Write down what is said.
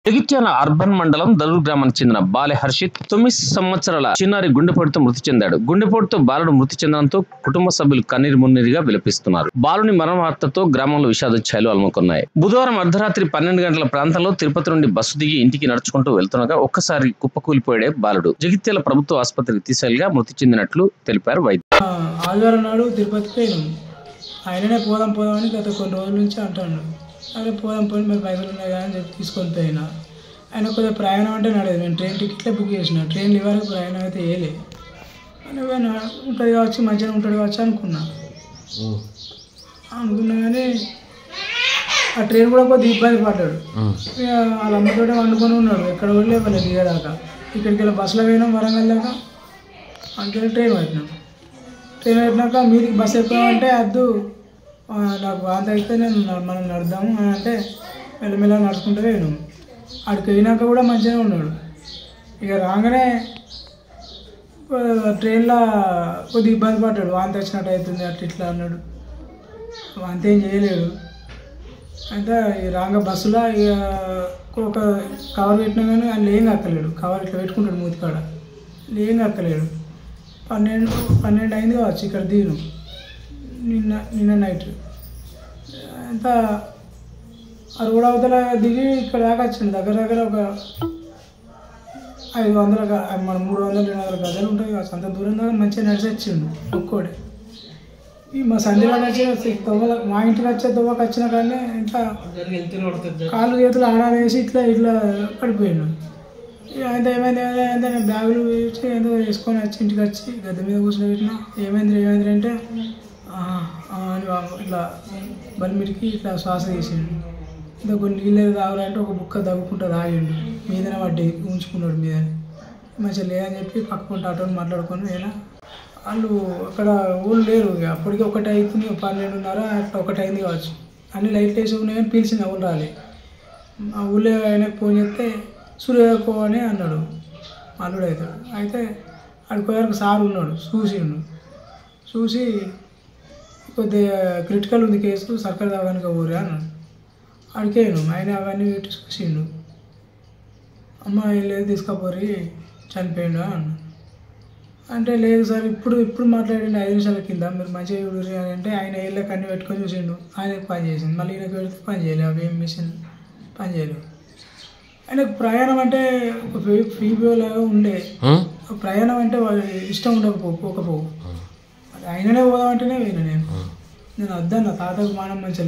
Jagtial urban మండలం దరూర్ గ్రామానికి చెందిన బాలె హర్షిత్ 9 సంవత్సరాల చిన్నారి గుండెపోటుతో మృతి చెందాడు. గుండెపోటుతో బాలుడు మృతి చెందడంతో కుటుంబ సభ్యులు కన్నీరు మున్నీరుగా విలపిస్తున్నారు. బాలుని మరణ వార్తతో గ్రామంలో విషాదోచ్ఛాయలు అలుముకున్నాయి. బుధవారం అర్ధరాత్రి 12 గంటల ప్రాంతంలో తిరుపతి నుండి బస్సు దిగి ఇంటికి నడుచుకుంటూ వెళ్తుండగా ఒక్కసారి కుప్పకూలిపోయాడే బాలుడు. జగిత్యాల ప్రభుత్వ ఆసుపత్రికి తీసుకెళ్లగా మృతి చెందినట్లు తెలిపారు వైద్యులు. ఆదివారం నాడు తిరుపతికి పోయినాం. ఆయననే పోదాం అని గత కొన్ని రోజుల నుంచి అంటాడు. అదే పోదాం మీరు పైసలు ఉన్నాయి కదా అని చెప్పి తీసుకొని పోయినా. ఆయన కొద్దిగా ప్రయాణం అంటే నడేది. నేను ట్రైన్ టికెట్లే బుక్ చేసిన. ట్రైన్ ఇవ్వరకు ప్రయాణం అయితే వేయలే. ఉంటుంది కావచ్చు, మంచిగా ఉంటుంది కావచ్చు అనుకున్నా కానీ ఆ ట్రైన్ కూడా కొద్దిగా ఇబ్బంది పడ్డాడు. వాళ్ళ అమ్మతోటే వండుకొని ఉన్నాడు. ఎక్కడ కూడా లేవలేదు దిగదాకా. ఇక్కడికి వెళ్ళి బస్సులో పోయినాం వరంగల్ దాకా. అందుకని ట్రైన్ పెట్టినాక మీదికి బస్సు ఎక్కువంటే అద్దు నాకు వాంత అయితే మనం నడుద్దాము అని అంటే మెల్లమెల్ల నడుచుకుంటూ పోయినాం. అక్కడికి పోయినాక కూడా మంచిగానే ఉన్నాడు. ఇక రాగానే ట్రైన్లో కొద్దిగా ఇబ్బంది పడ్డాడు. వాంతి వచ్చినట్టు అవుతుంది అట్లా ఇట్లా అన్నాడు. వాంతి ఏం చేయలేడు. అయితే రాగా బస్సులో ఇక ఒక కవర్ పెట్టినా కానీ ఆయన ఏం కక్కలేడు. కవర్ ఇట్లా పెట్టుకుంటాడు మూతికాడ. ఏం కక్కలేడు. 12 అయింది కావచ్చు ఇక్కడ దిగు నిన్న నైట్. అంతా ఆ రోడ్ అవతల దిగి ఇక్కడ దాకా వచ్చింది. దగ్గర ఒక 500 మన 300-200 గజాలు ఉంటుంది కావచ్చు. అంత దూరం దాకా మంచిగా నడిచి వచ్చిండు ఒక్కోడే. ఈ మా సంధ్యలో వచ్చి తవ్వల మా ఇంటికి వచ్చే తవ్వకు వచ్చిన కానీ ఇంకా కాళ్ళు చేతులు ఆడాలేసి ఇట్లా పడిపోయాడు. ఆయన ఏమైంది బ్యాగులు వేసి ఏదో వేసుకొని వచ్చి ఇంటికి వచ్చి గద్దె మీద కూర్చొని పెట్టినా. ఏమైంది అంటే అని ఇట్లా బలిమిటికి ఇట్లా శ్వాస తీసిండు. ఇంకా కొన్ని నీళ్ళు తాగాలంటే ఒక బుక్క తగ్గుకుంటూ తాగిండు. మీదనే పడ్డి ఉంచుకున్నాడు మీదని. మంచిగా లేదని చెప్పి పక్కకుంటే అటోని మాట్లాడుకొని అయినా వాళ్ళు అక్కడ ఊళ్ళు లేరు. అప్పటికి 1 అవుతుంది, 12:30 అట్లా 1 అయింది కావచ్చు. అన్ని లైట్లు వేసి ఉన్నాయి కానీ పిలిచింది ఎవరు రాలే. ఆ ఊళ్ళో ఆయనకు ఫోన్ చేస్తే సూర్యకో అని అన్నాడు అల్లుడు. అయితే అక్కడికి వరకు సార్ ఉన్నాడు. చూసి కొద్దిగా క్రిటికల్ ఉంది కేసు, సర్కారు దవాఖానకి పోరే అన్నాడు. అడిగాను ఆయన అవన్నీ పెట్టి చూసిండు. అమ్మ లేదు తీసుకపోరి చనిపోయిండు అన్నాడు. అంటే లేదు సార్ ఇప్పుడు మాట్లాడండి 5 నిమిషాల కింద మీరు మంచిగా చూడరు అని అంటే ఆయన ఏళ్ళకి అన్ని పెట్టుకొని చూసిండు. ఆయనకు పని చేసింది. మళ్ళీ ఈయనకి పెడితే పని చేయలేదు. అవి ఏం మిషన్ పని చేయలేదు. ఆయనకు ప్రయాణం అంటే ఒక ఫీబోలాగా ఉండే. ప్రయాణం అంటే వాళ్ళు ఇష్టం ఉండకపోకపో ఆయననే పోదామంటేనే పోయినా. నేను వద్దాను. తాతకు మానం మంచిగా